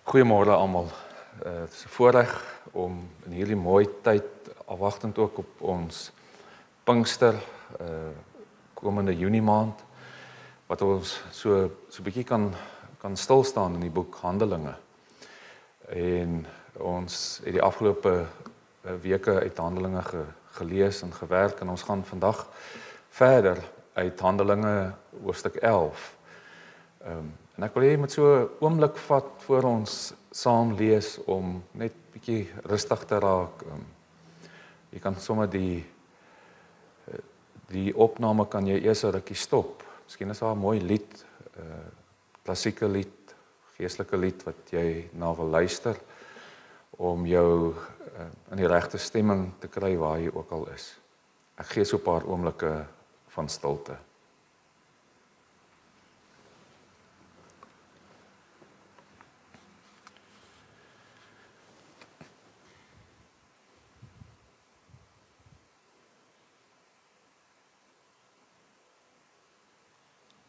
Goeiemôre almal. Het is 'n voorreg om in hierdie mooi tyd, afwagtend ook op ons Pinkster komende Junie maand, wat ons so bietjie kan stil staan in die boek Handelinge. En ons het die afgelope weke uit Handelinge gelees en gewerk, en ons gaan vandag verder uit Handelinge hoofstuk 11. En ek wil hê jy moet so 'n oomblik vat voor ons saam lees om net bietjie rustig te raak. Jy kan sommer die opname kan jy eers 'n rukkie stop. Miskien is daar 'n mooi lied, klassieke lied, geestelike lied wat jy na wil luister om jou in die regte stemming te kry waar jy ook al is. Ek gee so 'n paar oomblikke van stilte.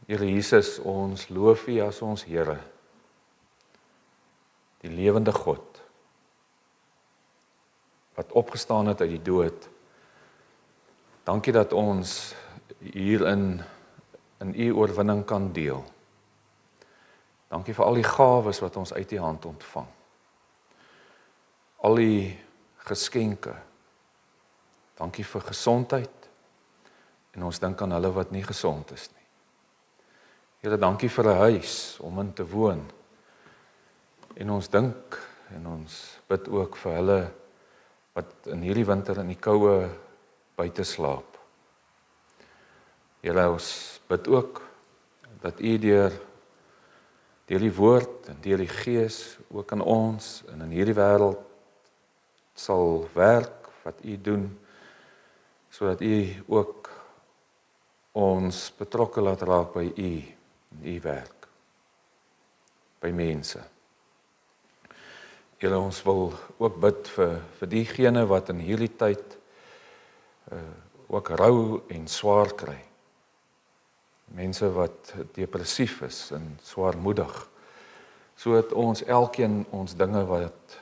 Here Jesus, ons loof U as ons Here, die lewende God, wat opgestaan het uit die dood. Dankie dat ons hierin in U oorwinning kan deel. Dankie vir al die gawes wat ons uit U hand ontvang. Al die geskenke. Dankie vir gesondheid, en ons dink aan hulle wat nie gesond is nie. Here, dankie vir 'n huis om in te woon. En ons dink en ons bid ook vir hulle wat in hierdie winter in die koue buite slaap. Here, ons bid ook dat U deur die woord en deur die Gees ook aan ons en in hierdie wêreld sal werk wat U doen, sodat U ook ons betrokke laat raak by U en U werk, by mense. Here, ons wil ook bid vir diegene wat in hierdie tyd ook rou en swaar kry. Mense wat depressief is en swaarmoedig, sodat ons elkeen ons dinge wat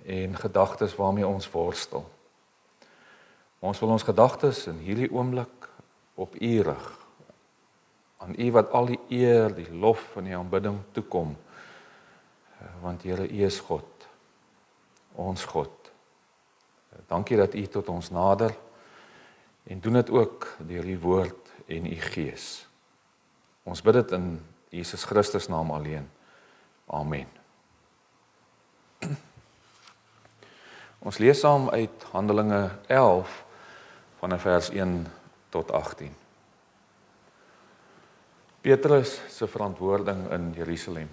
en gedagtes waarmee ons worstel. Ons wil ons gedagtes in hierdie oomblik op U rig, aan U wat al die eer, die lof en die aanbidding toekom, want Here, U is God, ons God. Dankie dat U tot ons nader, en doen dit ook deur U woord en U Gees. Ons bid dit in Jesus Christus naam alleen. Amen. Ons lees saam uit Handelinge 11 van vers 1 tot 18. Petrus se verantwoording in Jerusalem.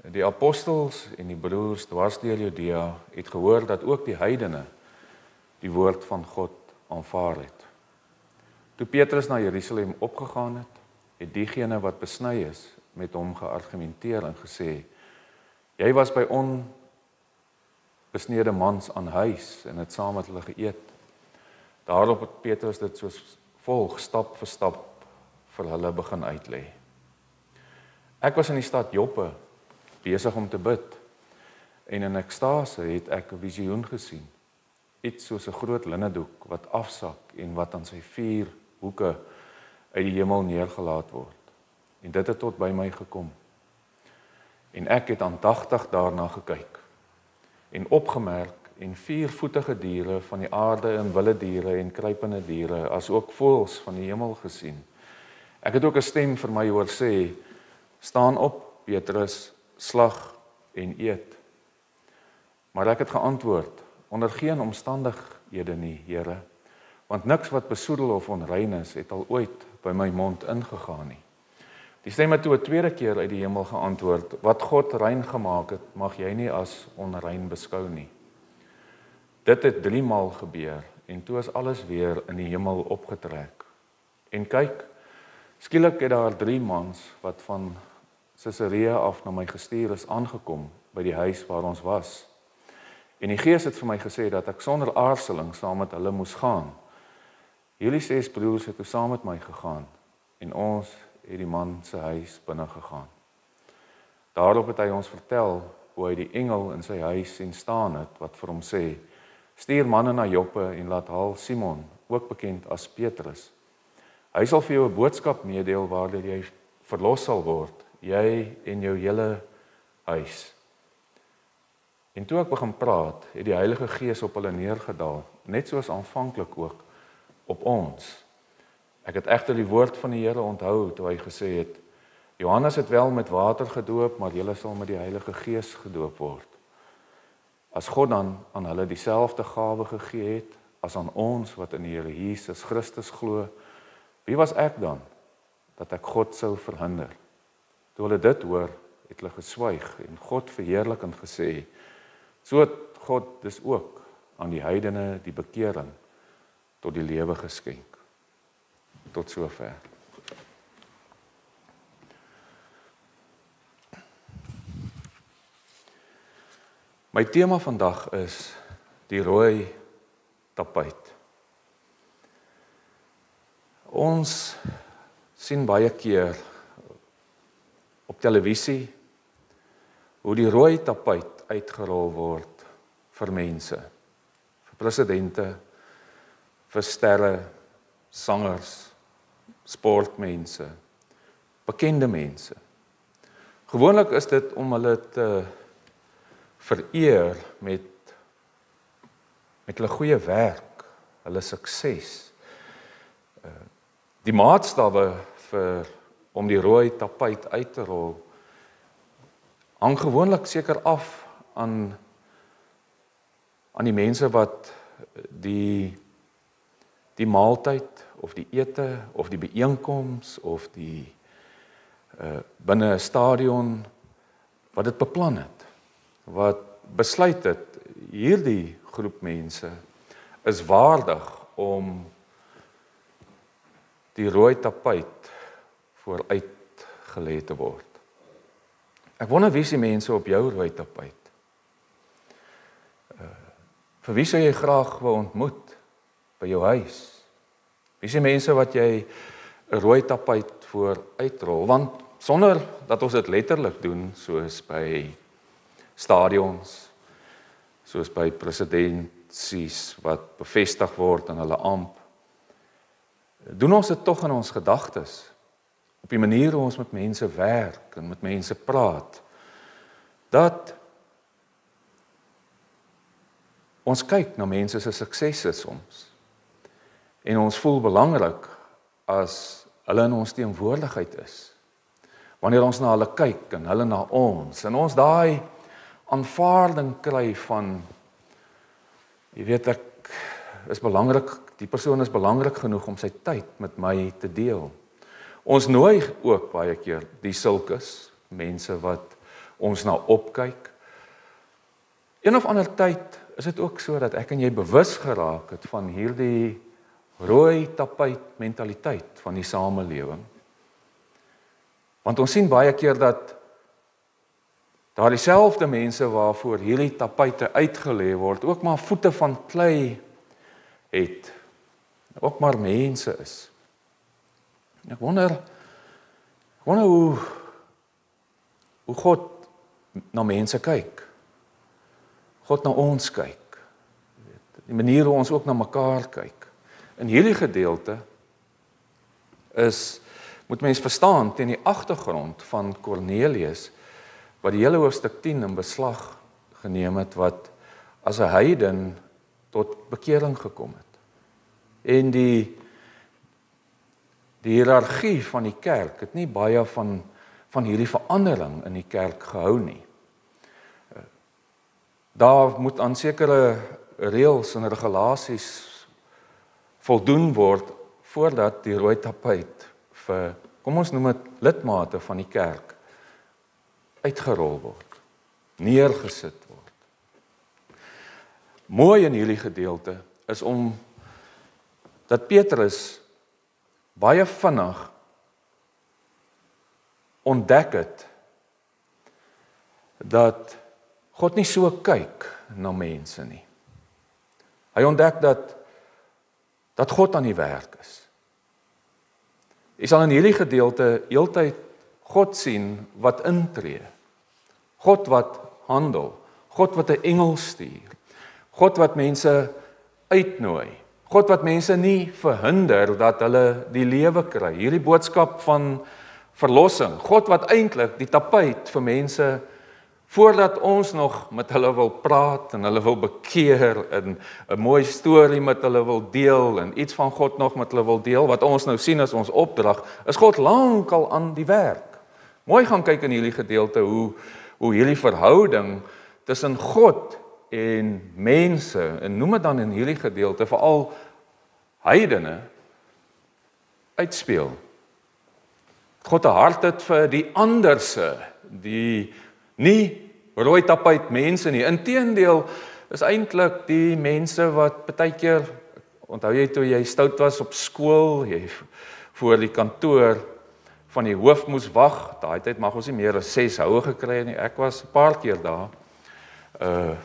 Die apostels en die broers dwars deur Judea het gehoor dat ook die heidene die woord van God aanvaar het. Toe Petrus na Jerusalem opgegaan het, het diegene wat besny is met hom geargumenteer en gesê: "Jy was by onbesnede mans aan huis en het saam met hulle geëet." Daarop het Petrus dit soos volg stap vir stap vir hulle begin uitlê. "Ek was in die stad Joppe besig om te bid, en in ekstase het ek 'n visioen gesien. Iets soos 'n groot linnedoek wat afsak en wat aan sy 4 hoeke uit die hemel neergelaat word. En dit het tot by my gekom. En ek het aandagtig daarna gekyk en opgemerk en 4-voetige diere van die aarde en wilde diere en kruipende diere, as ook voëls van die hemel gesien. Ek het ook 'n stem vir my hoor sê: "Staan op, Petrus, slag en eet." Maar ek het geantwoord: "Onder geen omstandighede nie, Here, want niks wat besoedel of onrein is, het al ooit by my mond ingegaan nie." Die stem het toe 'n tweede keer uit die hemel geantwoord: "Wat God rein gemaak het, mag jy nie as onrein beskou nie." Dit het 3 maal gebeur, en toe is alles weer in die hemel opgetrek. En kyk, skielik het daar 3 mans wat van Caesarea af na my gestuur is aangekom by die huis waar ons was. En die Gees het vir my gesê dat ek sonder aarzeling saam met hulle moes gaan. Hierdie 6 broers het toe saam met my gegaan, en ons het die man se huis binne gegaan. Daarop het hy ons vertel hoe hy die engel in sy huis sien staan het, wat vir hom sê, stuur manne na Joppe en laat haal Simon, ook bekend as Petrus. Hy sal vir jou 'n boodskap meedeel waardeur jy verlos sal word, jy en jou hele huis. En toe ek begin praat, het die Heilige Gees op hulle neergedaal, net soos aanvanklik ook op ons. Ek het egter die woord van die Here onthou toe hy gesê het, Johannes het wel met water gedoop, maar julle sal met die Heilige Gees gedoop word. As God dan aan hulle dieselfde gawe gegee het as aan ons wat in die Here Jesus Christus glo, wie was ek dan dat ek God sou verhinder? Toe hulle dit hoor, het hulle geswyg en God verheerlik en gesê, so het God dus ook aan die heidene die bekering tot die lewe geskenk. Tot sover. My tema vandag is die rooi tapuit. Ons sien baie keer op televisie hoe die rooi tapuit uitgerol word vir mense, vir presidente, vir sterre, sangers, sportmense, bekende mense. Gewoonlik is dit om hulle te vereer met hulle goeie werk, hulle sukses. Die maatstawwe om die rooi tapuit uit te rol hang gewoonlik seker af aan die mense wat die maaltyd of die ete of die byeenkoms of die binne 'n stadion wat dit beplan het, wat besluit het hierdie groep mense is waardig om die rooi tapuit vooruit gelê te word. Ek wonder wie is die mense op jou rooi tapuit? Vir wie sou jy graag wou ontmoet by jou huis? Wie is die mense wat jy 'n rooi tapuit voor uitrol? Want sonder dat ons dit letterlik doen, soos by stadions, soos by presidentsies wat bevestig word in hulle amp, doen ons dit tog in ons gedagtes, op die manier hoe ons met mense werk en met mense praat, dat ons kyk na mense se suksesse soms, en ons voel belangrik as hulle in ons teenwoordigheid is. Wanneer ons na hulle kyk en hulle na ons, en ons daai aanvaarding kry van, jy weet, ek is belangrik, die persoon is belangrik genoeg om sy tyd met my te deel. Ons nooi ook baie keer die sulkes, mense wat ons na opkyk. Een of ander tyd is dit ook so dat ek en jy bewus geraak het van hierdie rooi tapuit mentaliteit van die samelewing. Want ons sien baie keer dat daar dieselfde mense waarvoor hierdie tapuite uitgelê word, ook maar voete van klei het, ook maar mense is. Ek wonder hoe God na mense kyk. God na ons kyk. Die manier hoe ons ook na mekaar kyk. In hierdie gedeelte moet mens verstaan teen die agtergrond van Kornelius, wat die hele hoofstuk 10 in beslag geneem het, wat as 'n heiden tot bekering gekom het. En die hiërargie van die kerk het nie baie van hierdie verandering in die kerk gehou nie. Daar moet aan sekere reëls en regulasies voldoen word voordat die rooi tapuit vir, kom ons noem dit, lidmate van die kerk uitgerol word, neergesit word. Mooi in hierdie gedeelte is om dat Petrus baie vinnig ontdek het dat God nie so kyk na mense nie. Hy ontdek dat God aan die werk is. Jy sal in hierdie gedeelte heeltyd God sien wat intree. God wat handel, God wat 'n engel stuur, God wat mense uitnooi, God wat mense nie verhinder dat hulle die lewe kry, hierdie boodskap van verlossing, God wat eintlik die tapuit vir mense, voordat ons nog met hulle wil praat en hulle wil bekeer en 'n mooi storie met hulle wil deel en iets van God nog met hulle wil deel, wat ons nou sien as ons opdrag, is God lankal aan die werk. Mooi gaan kyk in hierdie gedeelte hoe hierdie verhouding tussen God en mense, en noem dit dan in hierdie gedeelte, veral heidene, uitspeel. God 'n hart het vir die anderse, die nie rooi tapuit mense nie. Inteendeel is eintlik die mense wat partykeer, onthou jy toe jy stout was op skool, jy voor die kantoor van die hoof moes wag, daai tyd mag ons nie meer as 6 houe gekry nie. Ek was 'n paar keer daar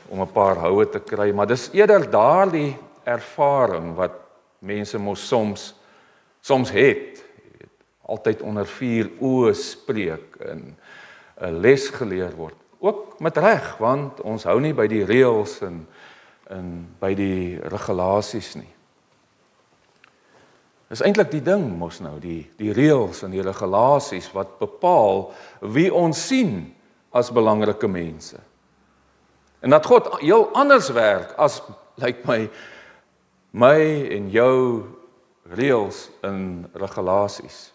om 'n paar houe te kry, maar dis eerder daardie ervaring wat mense mos soms het. Altyd onder 4 oë spreek en 'n les geleer word. Ook met reg, want ons hou nie by die reëls en by die regulasies nie. Dis eintlik die ding mos nou, die reëls en die regulasies wat bepaal wie ons sien as belangrike mense. En dat God heel anders werk as, lyk my en jou reëls en regulasies.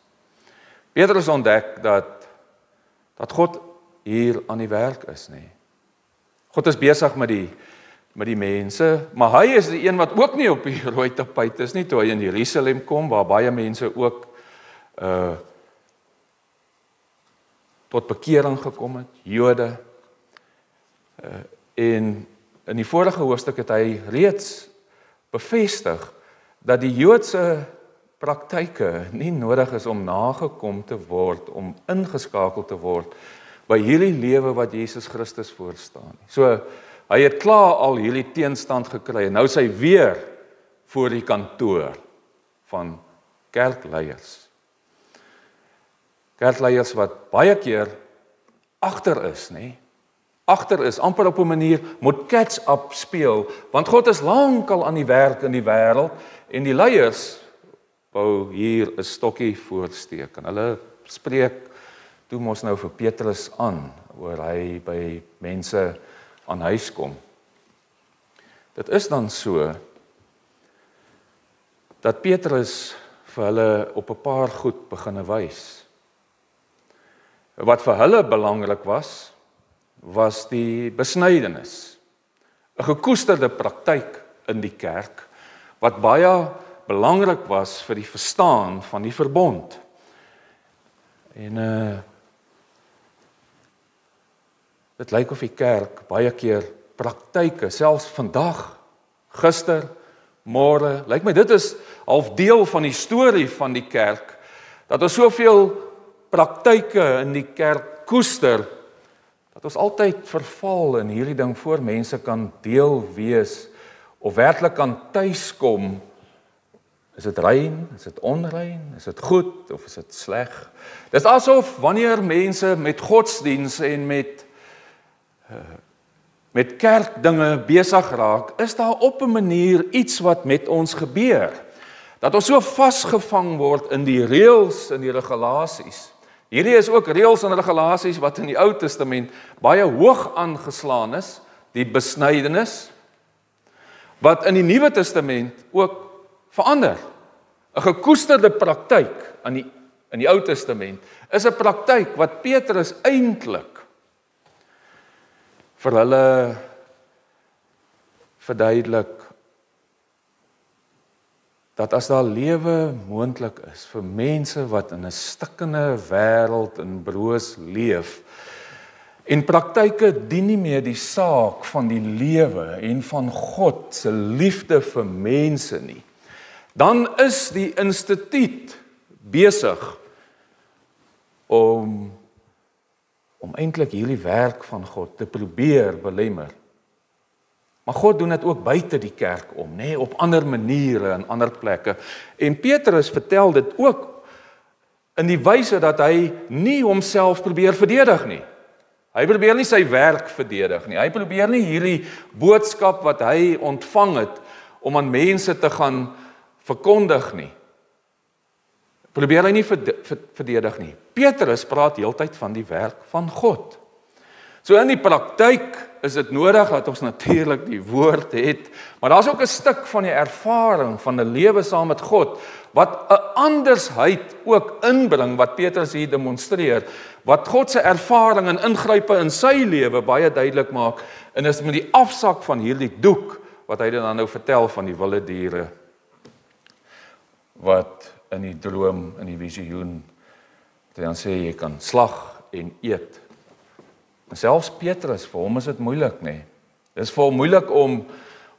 Petrus ontdek dat God hier aan die werk is, nee. God is besig met die mense, maar hy is die een wat ook nie op die rooi tapuit is nie, toe hy in Jerusalem kom, waar baie mense ook tot bekering gekom het, Jode. En in die vorige hoofstuk het hy reeds bevestig dat die Joodse praktyke nie nodig is om nagekom te word, om ingeskakel te word by hierdie lewe wat Jesus Christus voorstaan. So, hy het klaar al hierdie teenstand gekry, en nou is hy weer voor die kantoor van kerkleiers. Kerkleiers wat baie keer agter is, nee? Agter is, amper op 'n manier, moet catch-up speel, want God is lankal aan die werk in die wêreld, en die leiers wou hier 'n stokkie voorsteek, en hulle spreek toe mos nou vir Petrus aan, oor hy by mense aan huis kom. Dit is dan so, dat Petrus vir hulle op 'n paar goed begine wys. Wat vir hulle belangrik was die besnydenis, 'n gekoesterde praktyk in die kerk, wat baie belangrik was vir die verstaan van die verbond. En dit lyk of die kerk baie keer praktyke, selfs vandag, gister, môre, lyk my dit is half deel van die storie van die kerk, dat ons soveel praktyke in die kerk koester, dat ons altyd verval in hierdie ding voor mense kan deel wees, of werklik kan tuiskom. Is dit rein, is dit onrein, is dit goed, of is dit sleg? Dit is asof wanneer mense met godsdiens en met kerkdinge besig raak, is daar op 'n manier iets wat met ons gebeur. Dat ons so vasgevang word in die reëls en die regulasies. Hierdie is ook reëls en regulasies wat in die Ou Testament baie hoog aangeslaan is, die besnydenis, wat in die Nuwe Testament ook verander. 'n Gekoesterde praktyk in die Ou Testament is 'n praktyk wat Petrus eintlik vir hulle verduidelik, dat as daar lewe moontlik is vir mense wat in 'n stikkende wêreld in broos leef, en praktyke dien nie meer die saak van die lewe en van God se liefde vir mense nie, dan is die instituut besig om eintlik hierdie werk van God te probeer belemmer. Maar God doen dit ook buite die kerk om, nê, op ander maniere en ander plekke. En Petrus vertel dit ook in die wyse dat hy nie homself probeer verdedig nie. Hy probeer nie sy werk verdedig nie. Hy probeer nie hierdie boodskap wat hy ontvang het om aan mense te gaan verkondig nie. Probeer hy nie verdedig nie. Petrus praat heeltyd van die werk van God. So in die praktyk is dit nodig dat ons natuurlik die woord het, maar daar's ook 'n stuk van die ervaring van 'n lewe saam met God wat 'n andersheid ook inbring wat Petrus hier demonstreer, wat God se ervaring en ingrype in sy lewe baie duidelik maak, en is met die afsak van hierdie doek wat hy dan nou vertel van die wilde diere wat in die droom, in die visioen, wat hy dan sê jy kan slag en eet. En selfs Petrus, vir hom is dit moeilik, nee. Dit is vir hom moeilik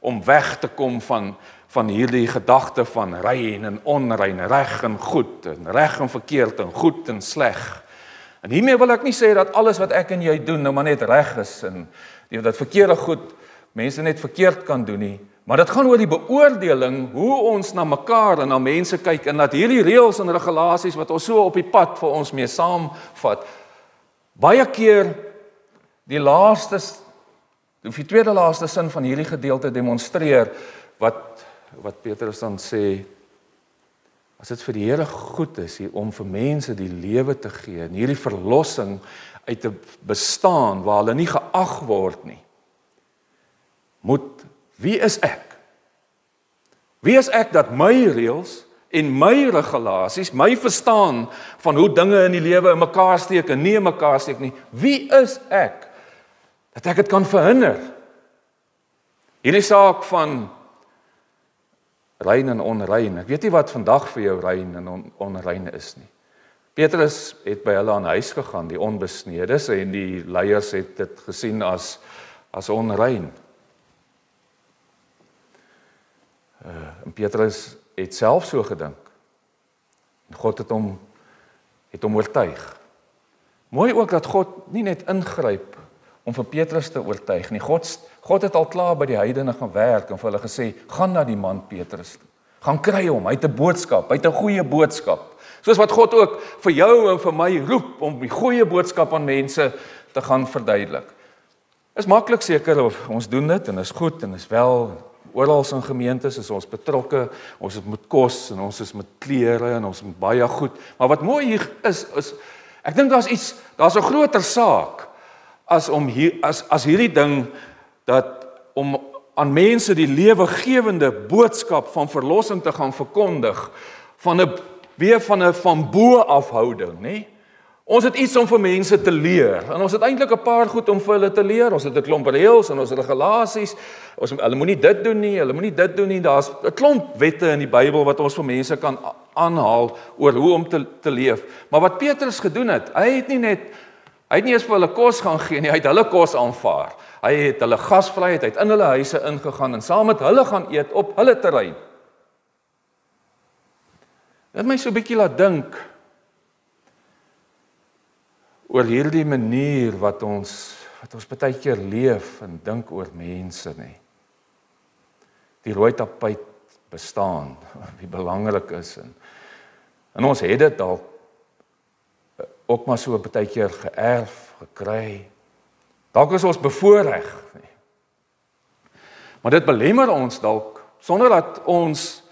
om weg te kom van hierdie gedagte van rein en onrein, reg en goed, en reg en verkeerd, en goed en sleg. En hiermee wil ek nie sê dat alles wat ek en jy doen nou maar net reg is, en dat verkeerde goed mense net verkeerd kan doen nie, maar dit gaan oor die beoordeling, hoe ons na mekaar en na mense kyk, en dat hierdie reëls en regulasies wat ons so op die pad vir ons mee saamvat, baie keer die tweede laaste sin van hierdie gedeelte demonstreer, wat Petrus dan sê, as dit vir die Here goed is om vir mense die lewe te gee, en hierdie verlossing uit te bestaan, waar hulle nie geag word nie, wie is ek? Wie is ek dat my reëls en my regulasies, my verstaan van hoe dinge in die lewe in mekaar steek en nie in mekaar steek nie, wie is ek? Dat ek dit kan verhinder. Hierdie saak van rein en onrein. Ek weet nie wat vandag vir jou rein en onrein is nie. Petrus het by hulle aan huis gegaan, die onbesnedes, en die leiers het dit gesien as onrein. En Petrus het self so gedink. En God het hom oortuig. Mooi ook dat God nie net ingryp om vir Petrus te oortuig nie. God het al klaar by die heidene gaan werk en vir hulle gesê, gaan na die man Petrus toe. Gaan kry hom, hy het 'n boodskap, hy het 'n goeie boodskap. Soos wat God ook vir jou en vir my roep om die goeie boodskap aan mense te gaan verduidelik. Is maklik seker, ons doen dit en is goed en is wel, oral in gemeentes is ons betrokke, ons is met kos en ons is met klere en ons is met baie goed. Maar wat mooi hier is ek dink daar's 'n groter saak as hierdie ding dat om aan mense die lewegewende boodskap van verlossing te gaan verkondig van bo afhouding, nê? Ons het iets om vir mense te leer en ons het eintlik 'n paar goed om vir hulle te leer. Ons het 'n klomp reëls en ons regulasies. Hulle moenie dit doen nie, hulle moenie dit doen nie. Daar's 'n klomp wette in die Bybel wat ons vir mense kan aanhaal oor hoe om te leef. Maar wat Petrus gedoen het, hy het nie eens vir hulle kos gaan gee nie, hy het hulle kos aanvaar. Hy het hulle gasvryheid, hy het in hulle huise ingegaan en saam met hulle gaan eet op hulle terrein. Dit my so 'n bietjie laat dink oor hierdie manier wat ons baie keer leef en dink oor mense, nê. Die rooi tapuit bestaan, wie belangrik is en ons het dit dalk ook maar so baie keer geërf, gekry. Dalk is ons bevoorreg, nê. Maar dit belemmer ons dalk sonder dat ons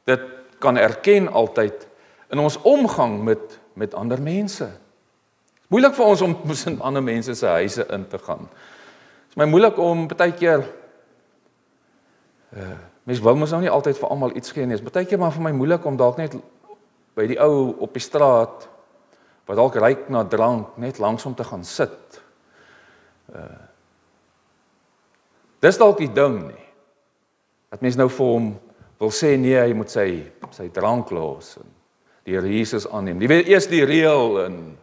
dit kan erken altyd in ons omgang met ander mense. Moeilik vir ons om in ander mense se huise in te gaan. Dit is my moeilik om baie keer mens wil mos nou nie altyd vir almal iets gee nie. Dit is baie keer maar vir my moeilik om dalk net by die ou op die straat wat dalk ruik na drank net langs hom te gaan sit. Dis dalk die ding nie. Dat mens nou vir hom wil sê nee, hy moet sy drank los en die Here Jesus aanneem. Die weet eers die reël en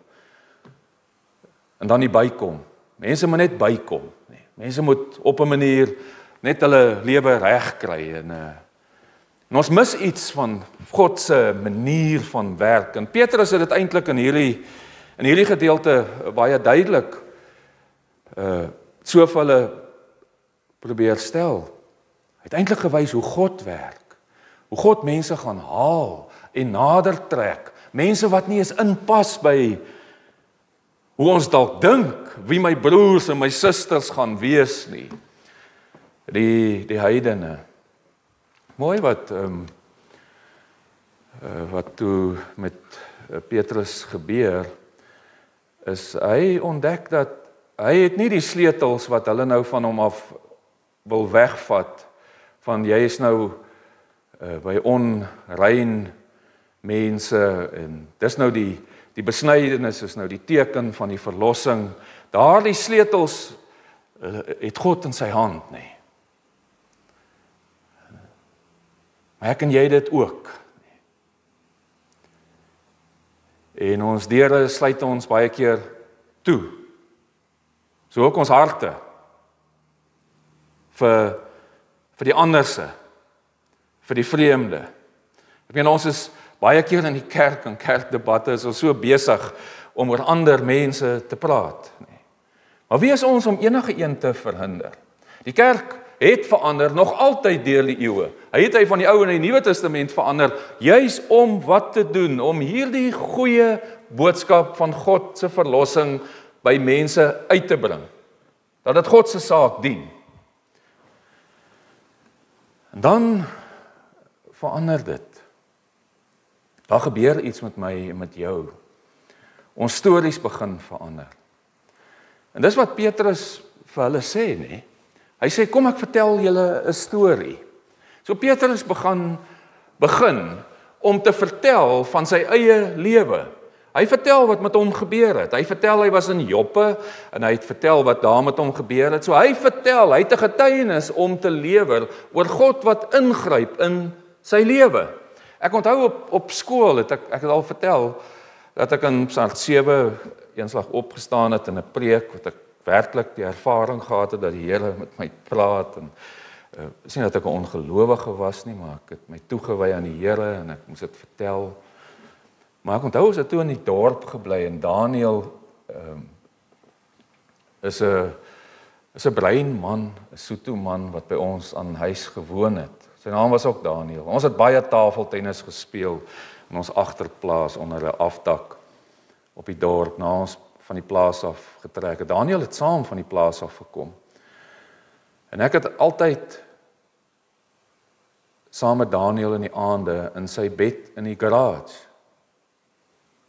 dan nie bykom. Mense moet net bykom. Mense moet op 'n manier net hulle lewe reg kry en ons mis iets van God se manier van werk. En Petrus het dit eintlik in hierdie gedeelte baie duidelik so vir hulle probeer stel. Hy het eintlik gewys hoe God werk. Hoe God mense gaan haal en nader trek. Mense wat nie eens inpas by hoe ons dalk dink wie my broers en my susters gaan wees nie. Die heidene. Mooi wat toe met Petrus gebeur, is hy ontdek dat hy het nie die sleutels wat hulle nou van hom af wil wegvat, van jy is nou by onrein mense, en dis nou die besnydenis is nou die teken van die verlossing. Daardie sleutels het God in sy hand, nee. Maar ek en jy dit ook. En ons deure sluit ons baie keer toe. So ook ons harte vir die anderse, vir die vreemde. Ek meen, ons is baie keer in die kerk en kerkdebatte is ons so besig om oor ander mense te praat. Nee. Maar wie is ons om enige een te verhinder? Die kerk het verander, nog altyd deur die eeue. Hy van die Ou en die Nuwe Testament verander, juis om wat te doen, om hierdie goeie boodskap van God se verlossing by mense uit te bring. Dat dit God se saak dien. En dan verander dit. Daar gebeur iets met my en met jou. Ons stories begin verander. En dis wat Petrus vir hulle sê, nee. Hy sê, kom ek vertel julle 'n storie. So Petrus begin om te vertel van sy eie lewe. Hy vertel wat met hom gebeur het. Hy vertel hy was in Joppe en hy het vertel wat daar met hom gebeur het. So hy vertel, hy het 'n getuienis om te lewer oor God wat ingryp in sy lewe. Ek onthou op skool ek het al vertel dat ek in Psalm 7 eenslag opgestaan het in 'n preek wat ek werklik die ervaring gehad het dat die Here met my praat en is nie dat ek 'n ongelowige was nie, maar ek het my toegewy aan die Here en ek moes dit vertel. Maar ek onthou ons het toe in die dorp gebly en Daniel is 'n bruin man, 'n Sotho man wat by ons aan huis gewoon het. Sy naam was ook Daniel. Ons het baie tafeltennis gespeel in ons agterplaas onder 'n afdak op die dorp na ons van die plaas af getrek het. Daniel het saam van die plaas af gekom. En ek het altyd saam met Daniel in die aande in sy bed in die garage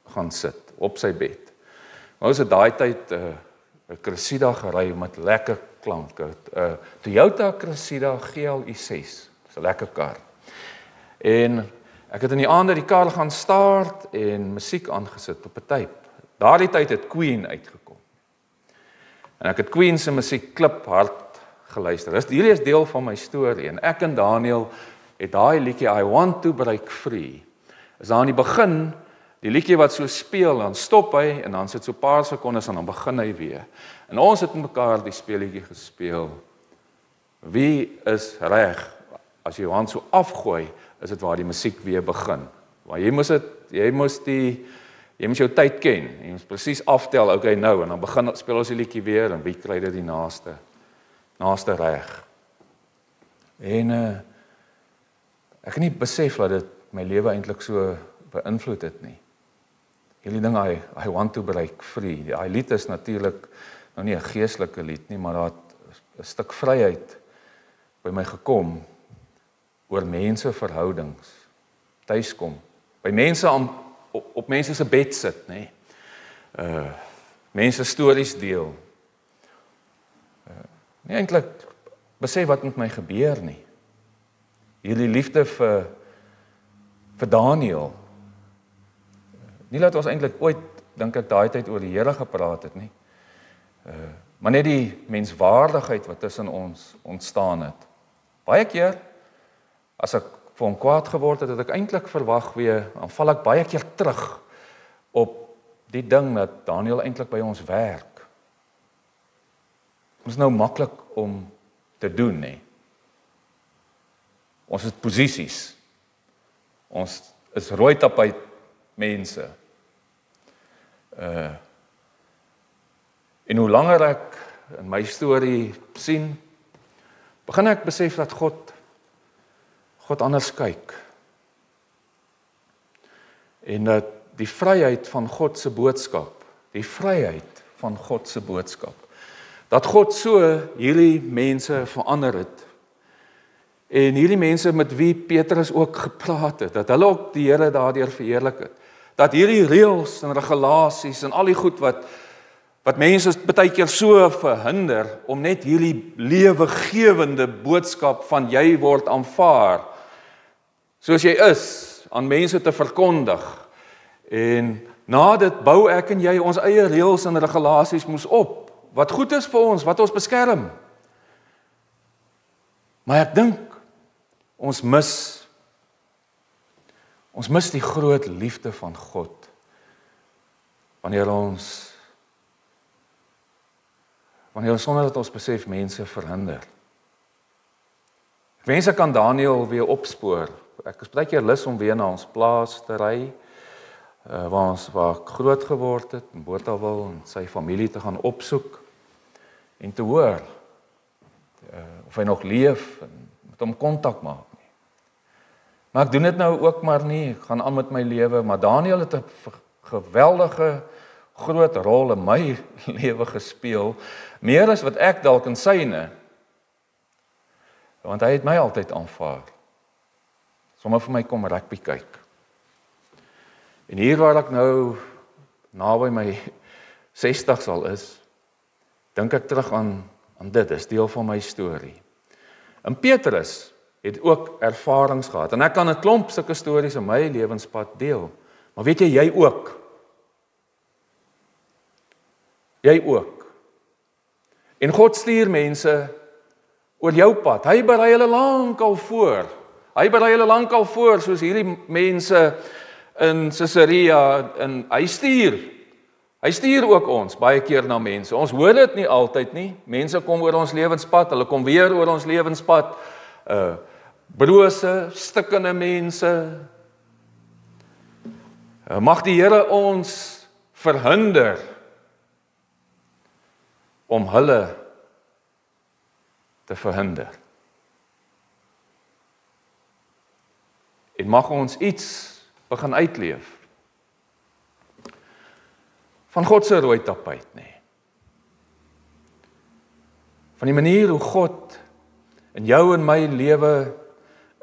gaan sit, op sy bed. Maar ons het daai tyd 'n Cressida gery met lekker klanke. Toyota Cressida GLI6. Dis 'n lekker kar. En ek het in die aande die kar gaan start en musiek aangesit op 'n tape. Daardie tyd het Queen uitgekom. En ek het Queen se musiek kliphard geluister. Hierdie is deel van my storie en ek en Daniel het daai liedjie I Want to Break Free. Is daar aan die begin die liedjie wat so speel, dan stop hy en dan sit so 'n paar sekondes en dan begin hy weer. En ons het met mekaar die speelietjie gespeel. Wie is reg? As jy jou hand so afgooi, is dit waar die musiek weer begin. Maar jy moes jou tyd ken. Jy moet presies aftel, okay nou, en dan speel ons die liedjie weer en wie kry dit die naaste reg. En ek het nie besef dat dit my lewe eintlik so beïnvloed het nie. Hierdie ding I Want to Break Free. Die lied is natuurlik nou nie 'n geestelike lied nie, maar daar het 'n stuk vryheid by my gekom oor mense verhoudings. Tuiskom, by mense op mense se bed sit, nê. Mense stories deel. Nie eintlik besef wat met my gebeur nie. Hierdie liefde vir Daniel. Nie dat ons eintlik ooit, dink ek, daai tyd oor die Here gepraat het nie. Maar net die menswaardigheid wat tussen ons ontstaan het. Baie keer as ek vir hom kwaad geword het, het ek eintlik verwag weer, dan val ek baie keer terug op die ding dat Daniel eintlik by ons werk. Ons is nou maklik om te doen, nee. Ons het posisies. Ons is rooi tapuit mense. En hoe langer ek in my storie sien, begin ek besef dat God anders kyk. En dat die vryheid van God se boodskap, die vryheid van God se boodskap. Dat God so hierdie mense verander het. En hierdie mense met wie Petrus ook gepraat het, dat hulle ook die Here daardeur verheerlik het. Dat hierdie reëls en regulasies en al die goed wat mense baie keer so verhinder om net hierdie lewegewende boodskap van jy word aanvaar soos jy is aan mense te verkondig. En na dit bou ek en jy ons eie reëls en regulasies moes op wat goed is vir ons, wat ons beskerm. Maar ek dink ons mis die groot liefde van God wanneer ons sonder dat ons besef mense verhinder. Ek wens ek kan Daniel weer opspoor. Ek is baie keer lus om weer na ons plaas te ry, waar ek groot geword het, in Botawil, en sy familie te gaan opsoek en te hoor of hy nog leef en met hom kontak maak nie. Maar ek doen dit nou ook maar nie, ek gaan aan met my lewe, maar Daniel het 'n geweldige groot rol in my lewe gespeel, meer as wat ek dalk in syne, want hy het my altyd aanvaar. Sommige vir my kom rugby kyk. En hier waar ek nou naby my 60 sal is, dink ek terug aan dit, is deel van my storie. En Petrus het ook ervarings gehad, en ek kan 'n klomp sulke stories in my lewenspad deel, maar weet jy ook? Jy ook. En God stuur mense oor jou pad. Hy berei hulle lankal voor. Hy berei hulle lankal voor, soos hierdie mense in Caesarea, en hy stuur ook ons baie keer na mense. Ons hoor dit nie altyd nie. Mense kom oor ons lewenspad, hulle kom weer oor ons lewenspad. Brose, stikkende mense. Mag die Here ons verhinder om hulle te verhinder. En mag ons iets begin uitleef van God se rooi tapuit, nê. Van die manier hoe God in jou en my lewe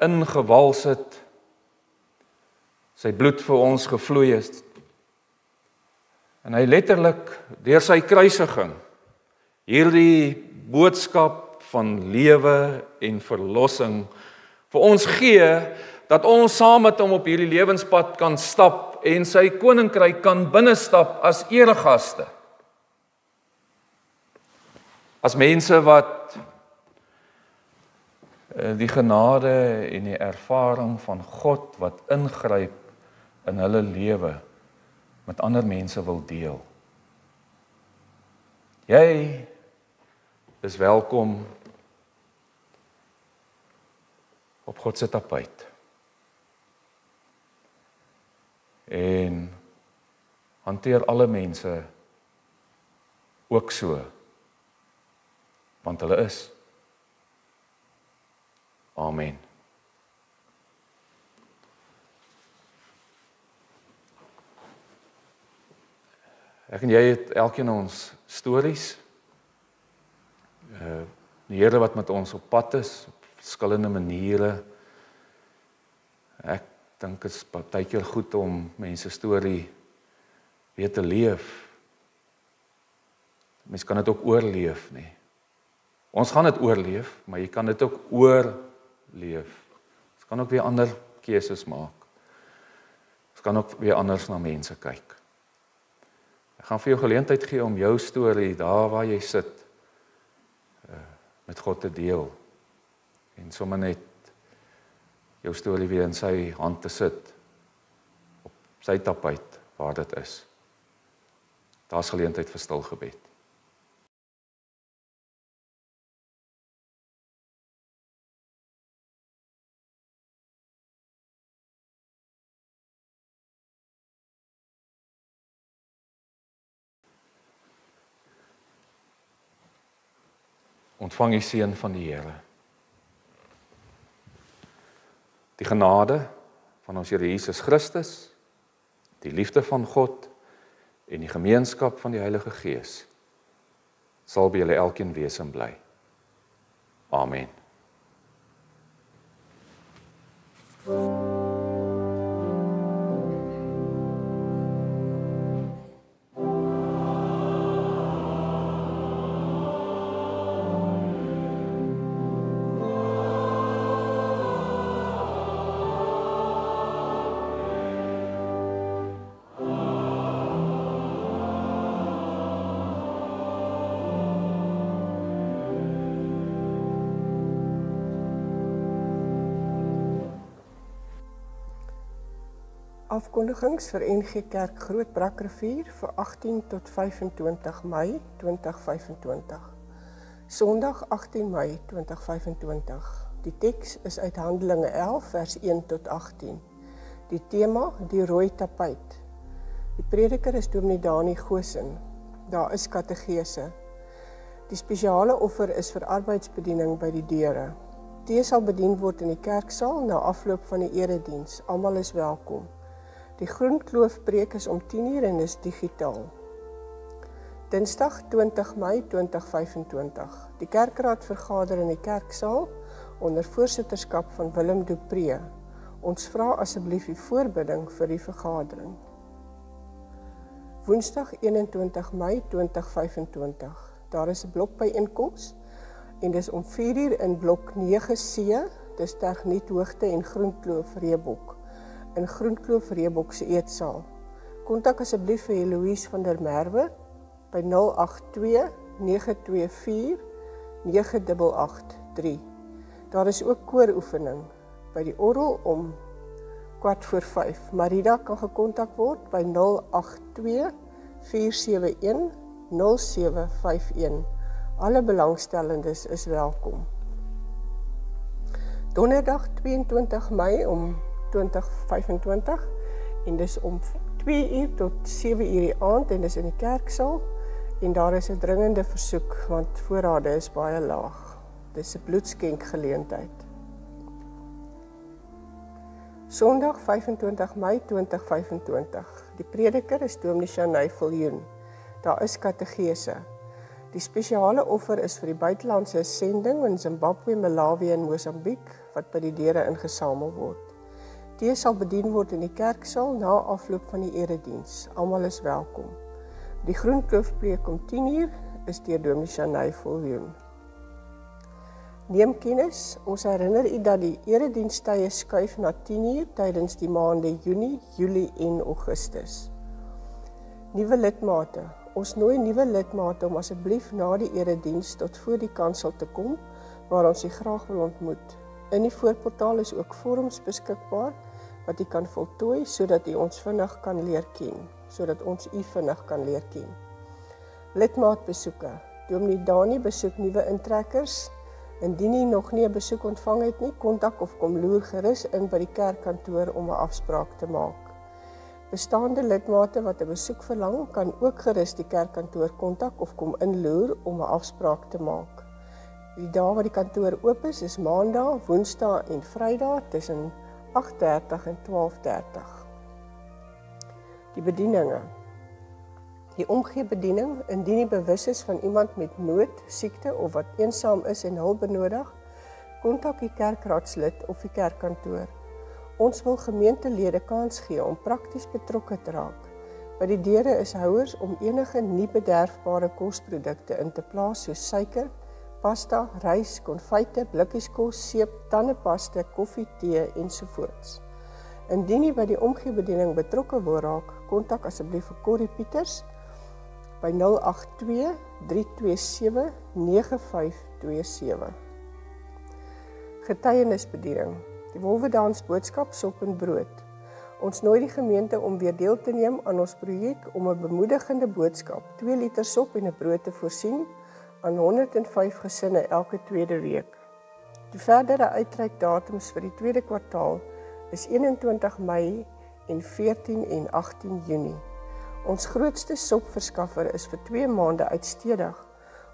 ingewals het, sy bloed vir ons gevloei het, en hy letterlik deur sy kruisiging hierdie boodskap van lewe en verlossing vir ons gee, dat ons saam met hom op hierdie lewenspad kan stap en sy koninkryk kan binnestap as eregaste. As mense wat die genade en die ervaring van God wat ingryp in hulle lewe met ander mense wil deel. Jy is welkom op God se tapuit. En hanteer alle mense ook so, want hulle is. Amen. Ek en jy het elkeen ons stories. Die Here wat met ons op pad is, op verskillende maniere. Ek dink dit is baie keer goed om mense storie weer te leef. Mens kan dit ook oorleef, nie? Ons gaan dit oorleef, maar jy kan dit ook oorleef. Ons kan ook weer ander keuses maak. Ons kan ook weer anders na mense kyk. Ek gaan vir jou geleentheid gee om jou storie daar waar jy sit met God te deel. En sommer net jou storie weer in sy hand te sit, op sy tapuit waar dit is. Daar's geleentheid vir stil gebed. Ontvang die seën van die Here. Die genade van ons Here Jesus Christus, die liefde van God en die gemeenskap van die Heilige Gees sal by julle elkeen wees en bly. Amen. Afkondigings vir NG Kerk Groot Brakrivier vir 18 tot 25 Mei 2025. Sondag 18 Mei 2025. Die teks is uit Handelinge 11 vers 1 tot 18. Die tema, die rooi tapuit. Die prediker is Dominee Dani Goosen. Daar is kategese. Die spesiale offer is vir arbeidsbediening by die deure. Tee sal bedien word in die kerksaal na afloop van die erediens. Almal is welkom. Die Groenkloofpreek is om 10:00 en is digitaal. Dinsdag 20 Mei 2025. Die kerkraad vergader in die kerksaal onder voorsitterskap van Willem Dupree. Ons vra asseblief die voorbidding vir die vergadering. Woensdag 21 Mei 2025. Daar is 'n blokbyeenkoms en dis om 4:00 in blok 9C, dis Tergniet Hoogte en Groenkloof Reebok. In Groenkloof Reebok se eetsaal. Kontak asseblief vir Heloise van der Merwe by 082 924 9883. Daar is ook kooroefening by die orgel om 4:45. Marida kan gekontak word by 082 471 0751. Alle belangstellendes is welkom. Donderdag 22 Mei om 2025 en dis om 2:00 tot 7:00 die aand en dis in die kerksaal en daar is 'n dringende versoek want voorrade is baie laag. Dis 'n bloedskenk geleentheid. Sondag 25 Mei 2025. Die prediker is Dominee Shanay Viljoen. Daar is kategese. Die spesiale offer is vir die buitelandse sending in Zimbabwe, Malawi en Mosambiek wat by die deure ingesamel word. Tee sal bedien word in die kerksaal na afloop van die erediens. Almal is welkom. Die Groenkloofpreek om 10:00 is deur Dominee Shanay Viljoen. Neem kennis, ons herinner u dat die eredienstye skuif na 10:00 tydens die maande Junie, Julie en Augustus. Nuwe lidmate. Ons nooi nuwe lidmate om asseblief na die erediens tot voor die kansel te kom waar ons u graag wil ontmoet. In die voorportaal is ook vorms beskikbaar wat u kan voltooi sodat u ons vinnig kan leer ken, sodat ons u vinnig kan leer ken. Lidmaatbesoeke. Dominee Dani besoek nuwe intrekkers. Indien u nog nie 'n besoek ontvang het nie, kontak of kom loer gerus in by die kerkkantoor om 'n afspraak te maak. Bestaande lidmate wat 'n besoek verlang, kan ook gerus die kerkkantoor kontak of kom inloer om 'n afspraak te maak. Die dae wat die kantoor oop is Maandag, Woensdae en Vrydag tussen 8:30 en 12:30. Die bedieninge. Die omgeebediening, indien jy bewus is van iemand met nood, siekte of wat eensaam is en hulp benodig, kontak die kerkraadslid of die kerkkantoor. Ons wil gemeentelede kans gee om prakties betrokke te raak. By die deure is houers om enige nie bederfbare kosprodukte in te plaas soos suiker, pasta, rys, konfyte, blikkieskos, seep, tandepasta, koffie, tee ensovoorts. Indien jy by die omgeebediening betrokke wil raak, kontak asseblief vir Corrie Pieters by 082 327 9527. Getuienisbediening. Die Wolwedans boodskap sop en brood. Ons nooi die gemeente om weer deel te neem aan ons projek om 'n bemoedigende boodskap, 2 liter sop en 'n brood te voorsien aan 105 gesinne elke tweede week. Die verdere uitreikdatums vir die tweede kwartaal is 21 Mei en 14 en 18 Junie. Ons grootste sopverskaffer is vir 2 maande uitstedig.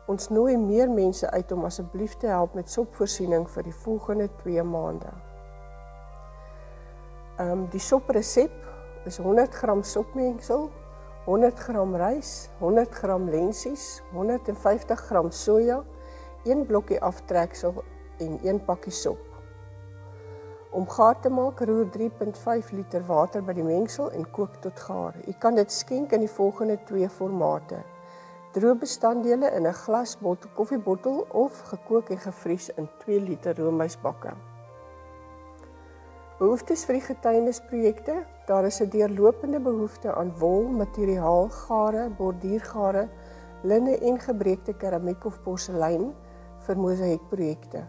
Ons nooi meer mense uit om asseblief te help met sopvoorsiening vir die volgende 2 maande. Die sopresep is 100 gram sopmengsel 100 gram rys, 100 gram lensies, 150 gram soja, 1 blokkie aftreksel en 1 pakkie sop. Om gaar te maak, roer 3,5 liter water by die mengsel en kook tot gaar. U kan dit skenk in die volgende 2 formate. Droë bestanddele in 'n glas koffiebottel of gekook en gevries in 2 liter roomysbakke. Behoeftes vir die getuienisprojekte. Daar is 'n deurlopende behoefte aan wol, materiaal, gare, borduurgare, linne en gebreekte keramiek of porselein vir mosaïekprojekte.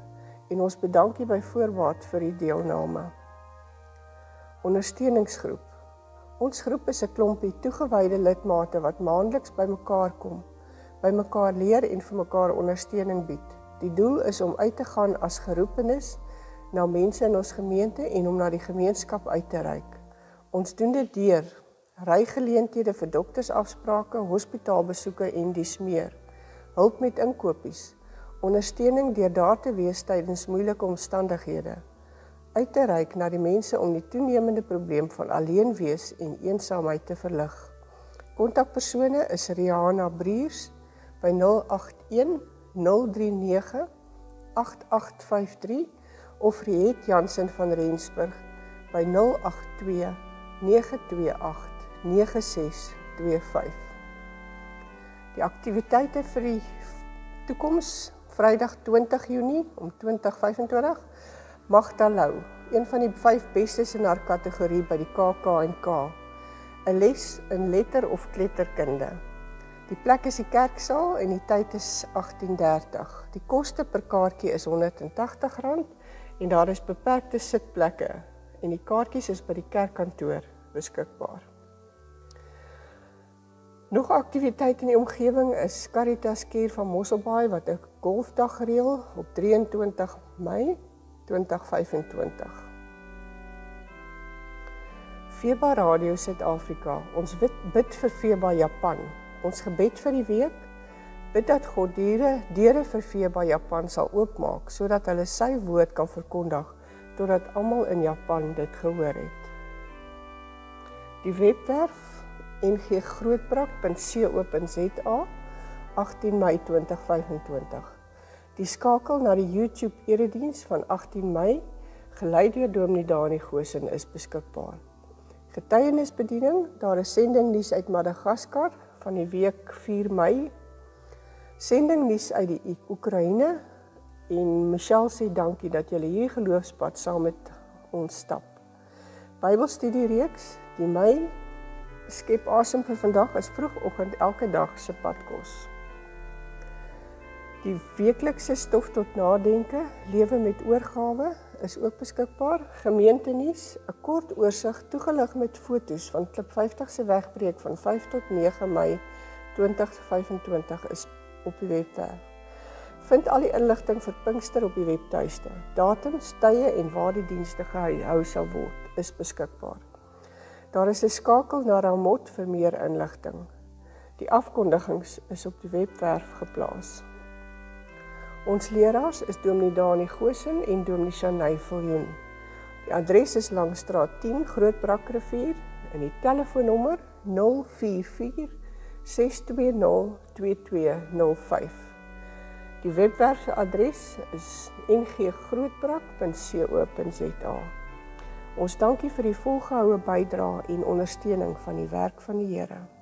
En ons bedank u by voorbaat vir die deelname. Ondersteuningsgroep. Ons groep is 'n klompie toegewyde lidmate wat maandeliks bymekaar kom, by mekaar leer en vir mekaar ondersteuning bied. Die doel is om uit te gaan as geroepenis na mense in ons gemeente en om na die gemeenskap uit te reik. Ons doen dit deur rygeleenthede vir doktersafsprake, hospitaalbesoeke en dies meer, hulp met inkopies, ondersteuning deur daar te wees tydens moeilike omstandighede, uit te reik na die mense om die toenemende probleem van alleen wees en eensaamheid te verlig. Kontakpersone is Rihanna Briers by 081 039 8853 of Riet Jansen van Rensburg by 082 928 9625. Die aktiwiteite vir die toekoms, Vrydag 20 Junie om 2025, Magda Lou, een van die 5 bestes in haar kategorie by die KAK&K, 'n les in letter of kletterkunde. Die plek is die kerksaal en die tyd is 18:30. Die koste per kaartjie is R180 en daar is beperkte sitplekke en die kaartjies is by die kerkkantoor beskikbaar. Nog aktiwiteit in die omgewing is Caritas Care van Mosselbaai wat 'n golfdag reël op 23 Mei 2025. FEBA Radio Suid-Afrika, ons bid vir FEBA Japan. Ons gebed vir die week, bid dat God deure vir FEBA Japan sal oopmaak, sodat hulle sy woord kan verkondig, totdat almal in Japan dit gehoor het. Die webwerf nggrootbrak.co.za 18 Mei 2025. Die skakel na die YouTube erediens van 18 Mei, gelei deur Dominee Dani Goosen, is beskikbaar. Getuienisbediening, daar is sendingnuus uit Madagaskar van die week 4 Mei, sendingnuus uit die Oekraïne, en Michelle sê dankie dat julle hier geloofspad saam met ons stap. Bybelstudiereeks, die Mei, skep asem vir vandag is vroegoggend elke dag se padkos. Die weeklikse stof tot nadenke, lewe met oorgawe, is ook beskikbaar. Gemeentenuus, 'n kort oorsig toegelig met foto's van Klip 50 se wegbreek van 5 tot 9 Mei 2025 is op die webwerf. Vind al die inligting vir Pinkster op die webtuiste. Datums, tye en waar die dienste gehou sal word, is beskikbaar. Daar is 'n skakel na Ramot vir meer inligting. Die afkondigings is op die webwerf geplaas. Ons leraars is Dominee Dani Goosen en Dominee Shanay Viljoen. Die adres is Langstraat 10, Grootbrakrivier en die telefoonnommer 044 620 2205. Die webwerf se adres is nggrootbrak.co.za. Ons dankie vir die volgehoue bydrae en ondersteuning van die werk van die Here.